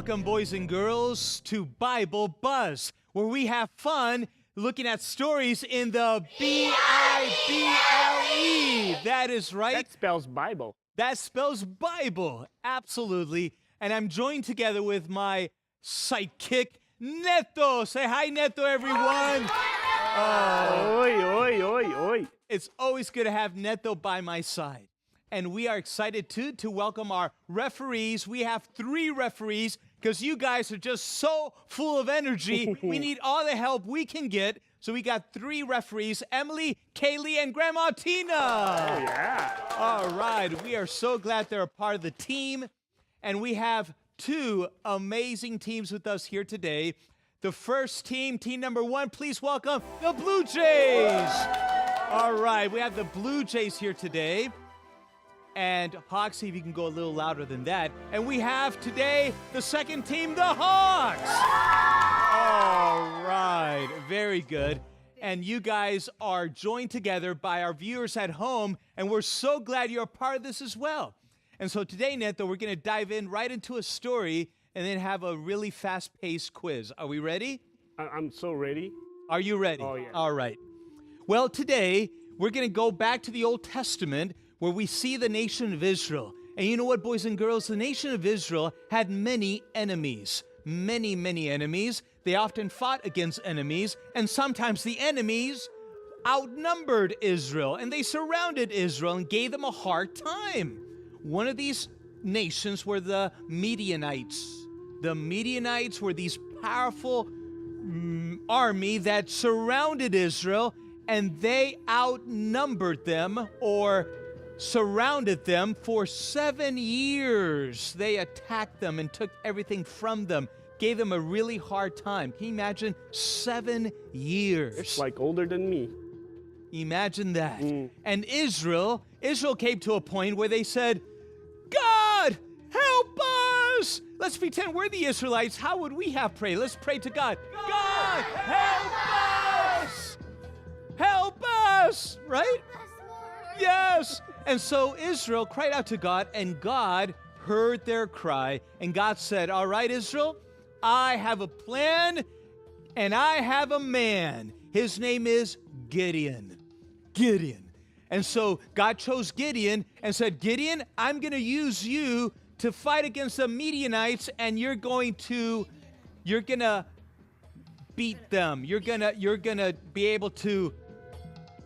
Welcome, boys and girls, to Bible Buzz, where we have fun looking at stories in the Bible. That is right. That spells Bible. That spells Bible, absolutely. And I'm joined together with my sidekick, Neto. Say hi, Neto, everyone. Oi, oi, oi, oi. It's always good to have Neto by my side. And we are excited, too, to welcome our referees. We have 3 referees because you guys are just so full of energy. We need all the help we can get. So we got 3 referees, Emily, Kaylee, and Grandma Tina. Oh, yeah. All right. We are so glad they're a part of the team. And we have 2 amazing teams with us here today. The first team, team number 1, please welcome the Blue Jays. All right. We have the Blue Jays here today. And Hawks, see if you can go a little louder than that. And we have today the second team, the Hawks. All right, very good. And you guys are joined together by our viewers at home, and we're so glad you're a part of this as well. And so today, Neto, we're going to dive in right into a story and then have a really fast-paced quiz. Are we ready? I'm so ready. Are you ready? Oh, yeah. All right. Well, today, we're going to go back to the Old Testament where we see the nation of Israel. And you know what, boys and girls? The nation of Israel had many enemies. Many, many enemies. They often fought against enemies, and sometimes the enemies outnumbered Israel, and they surrounded Israel and gave them a hard time. One of these nations were the Midianites. The Midianites were these powerful army that surrounded Israel, and they outnumbered them or surrounded them for 7 years. They attacked them and took everything from them, gave them a really hard time. Can you imagine 7 years? It's like older than me. Imagine that. And Israel came to a point where they said, God, help us. Let's pretend we're the Israelites. How would we have prayed? Let's pray to God. God, help us. Help us. Right? Yes. And so Israel cried out to God, and God heard their cry. And God said, all right, Israel, I have a plan, and I have a man. His name is Gideon. Gideon. And so God chose Gideon and said, Gideon, I'm going to use you to fight against the Midianites, and you're going to beat them. You're gonna be able to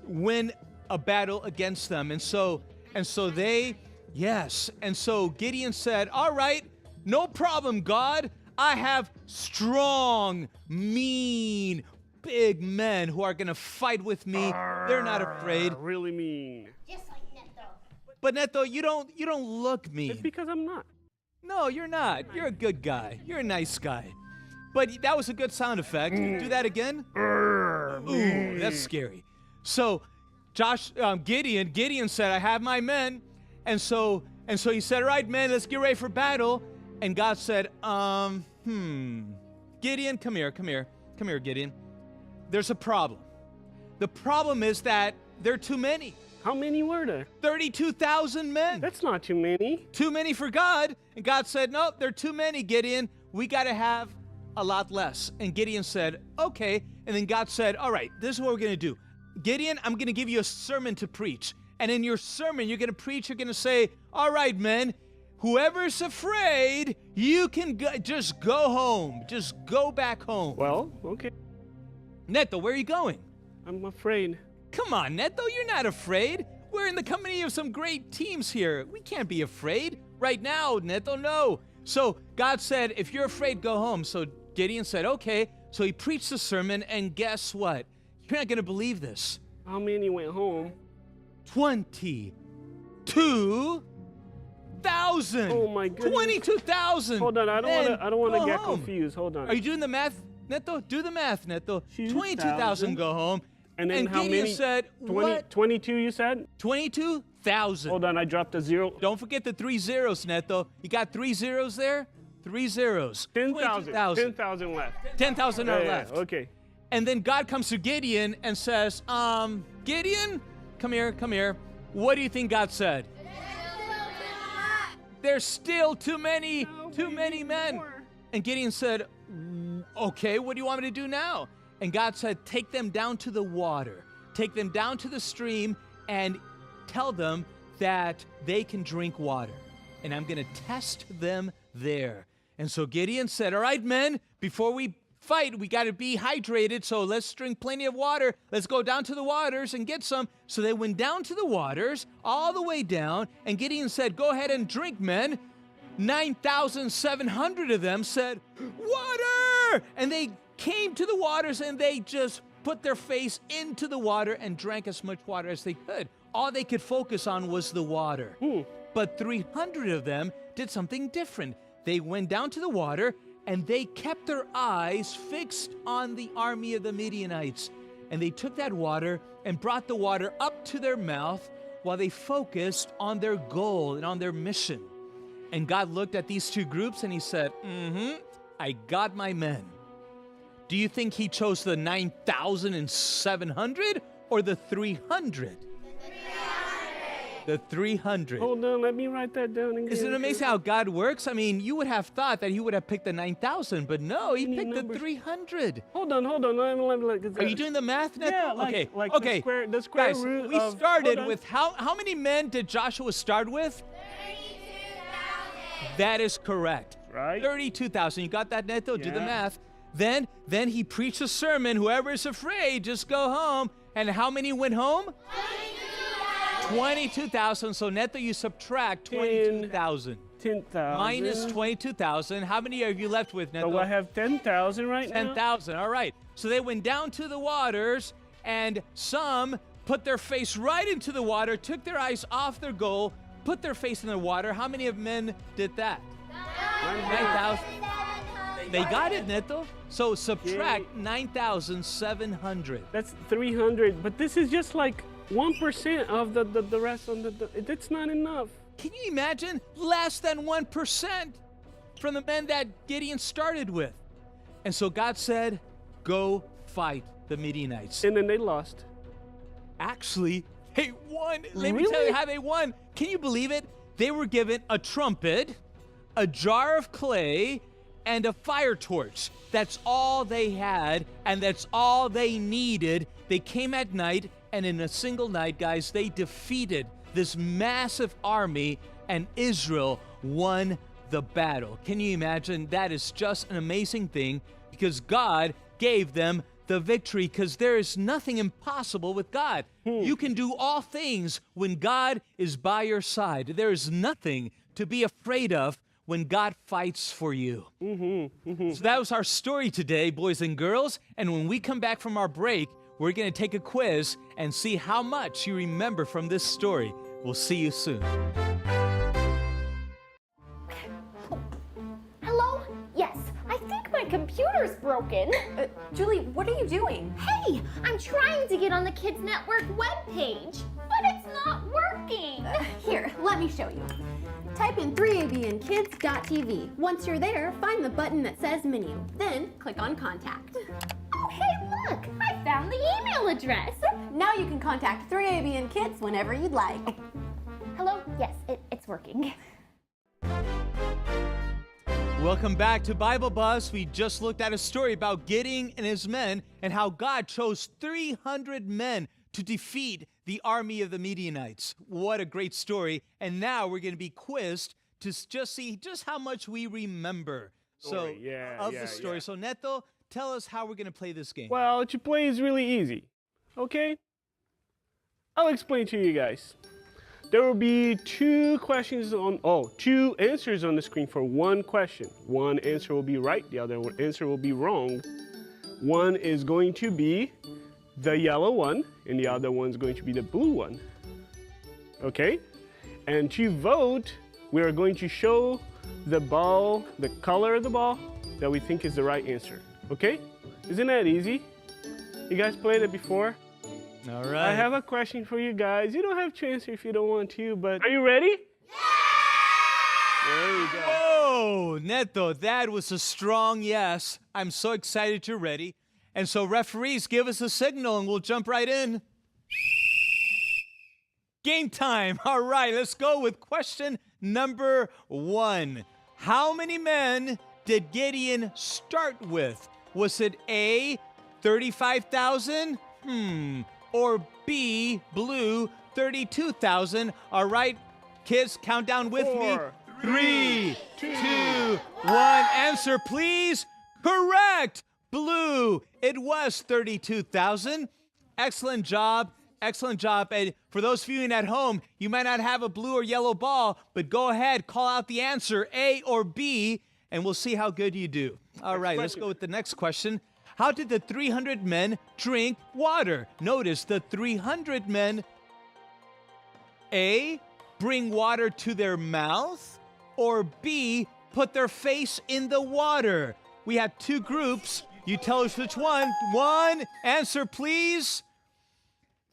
win a battle against them. And so Gideon said, all right, no problem, God. I have strong, mean, big men who are going to fight with me. They're not afraid. Really mean. Just like Neto. But Neto, you don't look mean. It's because I'm not. No, you're not. You're a good guy. You're a nice guy. But that was a good sound effect. Do that again. Ooh, that's scary. So Gideon said, I have my men. And so he said, all right, men, let's get ready for battle. And God said, Gideon, come here, Gideon. There's a problem. The problem is that there are too many. How many were there? 32,000 men. That's not too many. Too many for God. And God said, no, there are too many, Gideon. We got to have a lot less. And Gideon said, okay. And then God said, all right, this is what we're going to do. Gideon, I'm going to give you a sermon to preach. And in your sermon, you're going to preach, you're going to say, all right, men, whoever's afraid, you can just go home. Just go back home. Well, okay. Neto, where are you going? I'm afraid. Come on, Neto, you're not afraid. We're in the company of some great teams here. We can't be afraid. Right now, Neto, no. So God said, if you're afraid, go home. So Gideon said, okay. So he preached the sermon, and guess what? You're not going to believe this. How many went home? 22,000. Oh my goodness. 22,000. Hold on, I don't want to get home. confused. Hold on. Are you doing the math, Neto? Do the math, Neto. 22,000 go home. And then how Gideon many? said, 22 you said? 22,000. Hold on, I dropped a 0. Don't forget the 3 zeros, Neto. You got 3 zeros there? 3 zeros. 10,000. 10,000 left. 10,000 are left. Okay. And then God comes to Gideon and says, Gideon, come here. What do you think God said? There's still too many men. And Gideon said, okay, what do you want me to do now? And God said, take them down to the water. Take them down to the stream and tell them that they can drink water. And I'm going to test them there. And so Gideon said, all right, men, before we fight, we got to be hydrated, so let's drink plenty of water. Let's go down to the waters and get some. So they went down to the waters, all the way down, and Gideon said, go ahead and drink, men. 9,700 of them said, water! And they came to the waters, and they just put their face into the water and drank as much water as they could. All they could focus on was the water. But 300 of them did something different. They went down to the water, and they kept their eyes fixed on the army of the Midianites. And they took that water and brought the water up to their mouth while they focused on their goal and on their mission. And God looked at these two groups and he said, I got my men. Do you think he chose the 9,700 or the 300? The 300. Hold on, let me write that down again. Isn't it amazing how God works? I mean, you would have thought that he would have picked the 9,000, but no, he picked the 300. Hold on. Are you doing the math, Neto? Yeah, okay. The square Guys, root we of, started with how many men did Joshua start with? 32,000. That is correct. Right. 32,000. You got that, Neto? Do the Yeah. math. Then he preached a sermon. Whoever is afraid, just go home. And how many went home? 22,000. So Neto, you subtract 22,000. 10,000. Minus 22,000. How many are you left with, Neto? So I have 10,000 right now. 10,000. All right. So they went down to the waters, and some put their face right into the water, took their eyes off their goal, put their face in the water. How many of men did that? 9,000. They got it, Neto. So subtract 9,700. That's 300. But this is just like 1% of the rest on that's not enough. Can you imagine? Less than 1% from the men that Gideon started with. And so God said, go fight the Midianites. And then they lost. Actually, they won. Let me Really? tell you how they won. Can you believe it? They were given a trumpet, a jar of clay, and a fire torch. That's all they had, and that's all they needed. They came at night, and in a single night, guys, they defeated this massive army, and Israel won the battle. Can you imagine? That is just an amazing thing, because God gave them the victory, because there is nothing impossible with God. You can do all things when God is by your side. There is nothing to be afraid of when God fights for you. So that was our story today, boys and girls. And when we come back from our break, we're going to take a quiz and see how much you remember from this story. We'll see you soon. Hello? Yes, I think my computer's broken. Julie, what are you doing? Hey, I'm trying to get on the Kids Network webpage, but it's not working. Here, let me show you. Type in 3abnkids.tv. Once you're there, find the button that says menu. Then click on contact. Oh, hey, look, I found the email address. Now you can contact 3ABN Kids whenever you'd like. Hello? Yes, it's working. Welcome back to Bible Buzz. We just looked at a story about Gideon and his men and how God chose 300 men to defeat the army of the Midianites. What a great story. And now we're going to be quizzed to just see just how much we remember the story. So Neto, tell us how we're going to play this game. Well, to play is really easy. Okay? I'll explain to you guys. There will be two answers on the screen for one question. One answer will be right, the other answer will be wrong. One is going to be the yellow one, and the other one's going to be the blue one. Okay? And to vote, we are going to show the ball, the color of the ball that we think is the right answer. Okay? Isn't that easy? You guys played it before? All right. I have a question for you guys. You don't have to answer if you don't want to, but are you ready? Yeah! There you go. Oh, Neto, that was a strong yes. I'm so excited you're ready. And so referees, give us a signal and we'll jump right in. Game time. All right, let's go with question number 1. How many men did Gideon start with? Was it A, 35,000? Or B, blue, 32,000? All right, kids, count down with me. 3, 2, 1. Answer, please. Correct. Blue. It was 32,000. Excellent job. Excellent job. And for those viewing at home, you might not have a blue or yellow ball, but go ahead, call out the answer, A or B, and we'll see how good you do. All right, let's go with the next question. How did the 300 men drink water? Notice the 300 men, A, bring water to their mouth, or B, put their face in the water. We have two groups. You tell us which one. One, answer please.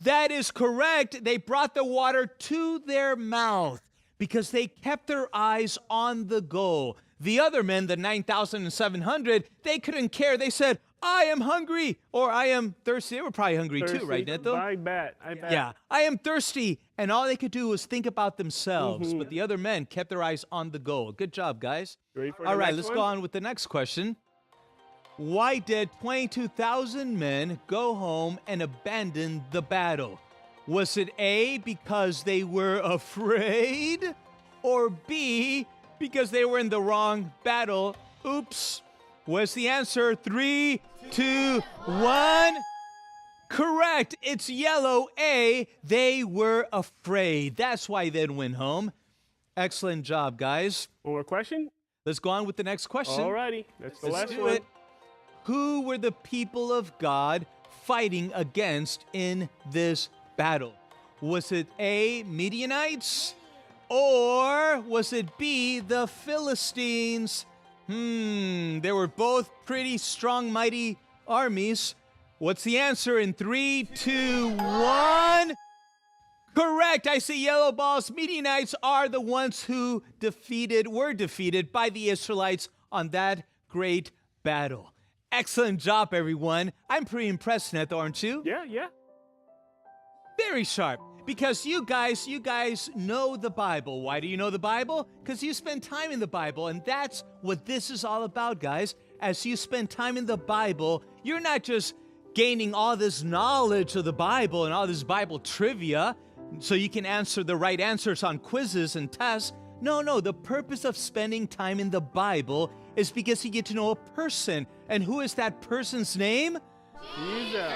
That is correct. They brought the water to their mouth because they kept their eyes on the goal. The other men, the 9,700, they couldn't care. They said, I am hungry, or I am thirsty. They were probably hungry too, right, Neto? I bet. Yeah, I am thirsty. And all they could do was think about themselves. But the other men kept their eyes on the goal. Good job, guys. Ready for All the right, next let's one? go on with the next question. Why did 22,000 men go home and abandon the battle? Was it A, because they were afraid? Or B, because they were in the wrong battle? Oops. What's the answer? 3, 2, 1. Correct. It's yellow. A, they were afraid. That's why they went home. Excellent job, guys. One more question? Let's go on with the next question. All righty. That's the Let's last do one. it. Who were the people of God fighting against in this battle? Was it A, Midianites? Or was it B, the Philistines? They were both pretty strong, mighty armies. What's the answer in 3, 2, 1? Correct. I see yellow balls. Midianites are the ones who were defeated by the Israelites on that great battle. Excellent job, everyone. I'm pretty impressed, Neto, aren't you? Yeah. Very sharp. Because you guys know the Bible. Why do you know the Bible? Because you spend time in the Bible, and that's what this is all about, guys. As you spend time in the Bible, you're not just gaining all this knowledge of the Bible and all this Bible trivia so you can answer the right answers on quizzes and tests. No, the purpose of spending time in the Bible is because you get to know a person. And who is that person's name? Jesus.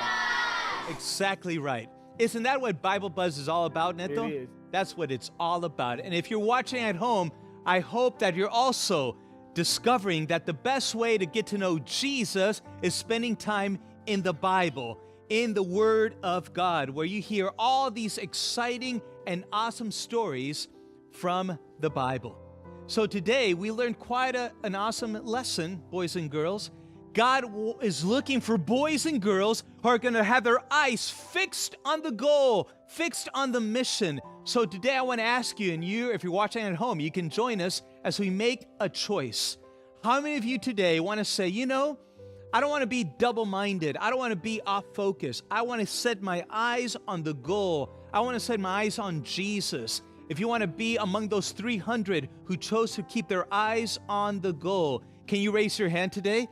Exactly right. Isn't that what Bible Buzz is all about, Neto? It is. That's what it's all about. And if you're watching at home, I hope that you're also discovering that the best way to get to know Jesus is spending time in the Bible, in the Word of God, where you hear all these exciting and awesome stories from the Bible. So today we learned quite an awesome lesson, boys and girls. God is looking for boys and girls who are going to have their eyes fixed on the goal, fixed on the mission. So today I want to ask you, and you, if you're watching at home, you can join us as we make a choice. How many of you today want to say, I don't want to be double-minded. I don't want to be off focus. I want to set my eyes on the goal. I want to set my eyes on Jesus. If you want to be among those 300 who chose to keep their eyes on the goal, can you raise your hand today?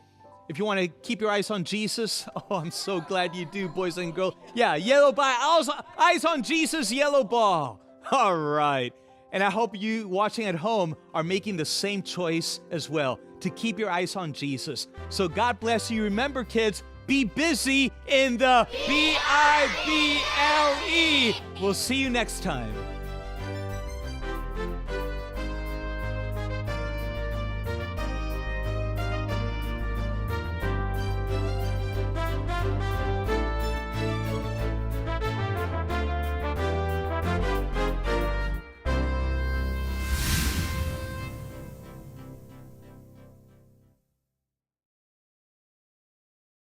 If you want to keep your eyes on Jesus, I'm so glad you do, boys and girls. Yeah, yellow ball, eyes on Jesus, yellow ball. All right. And I hope you watching at home are making the same choice as well, to keep your eyes on Jesus. So God bless you. Remember, kids, be busy in the Bible. We'll see you next time.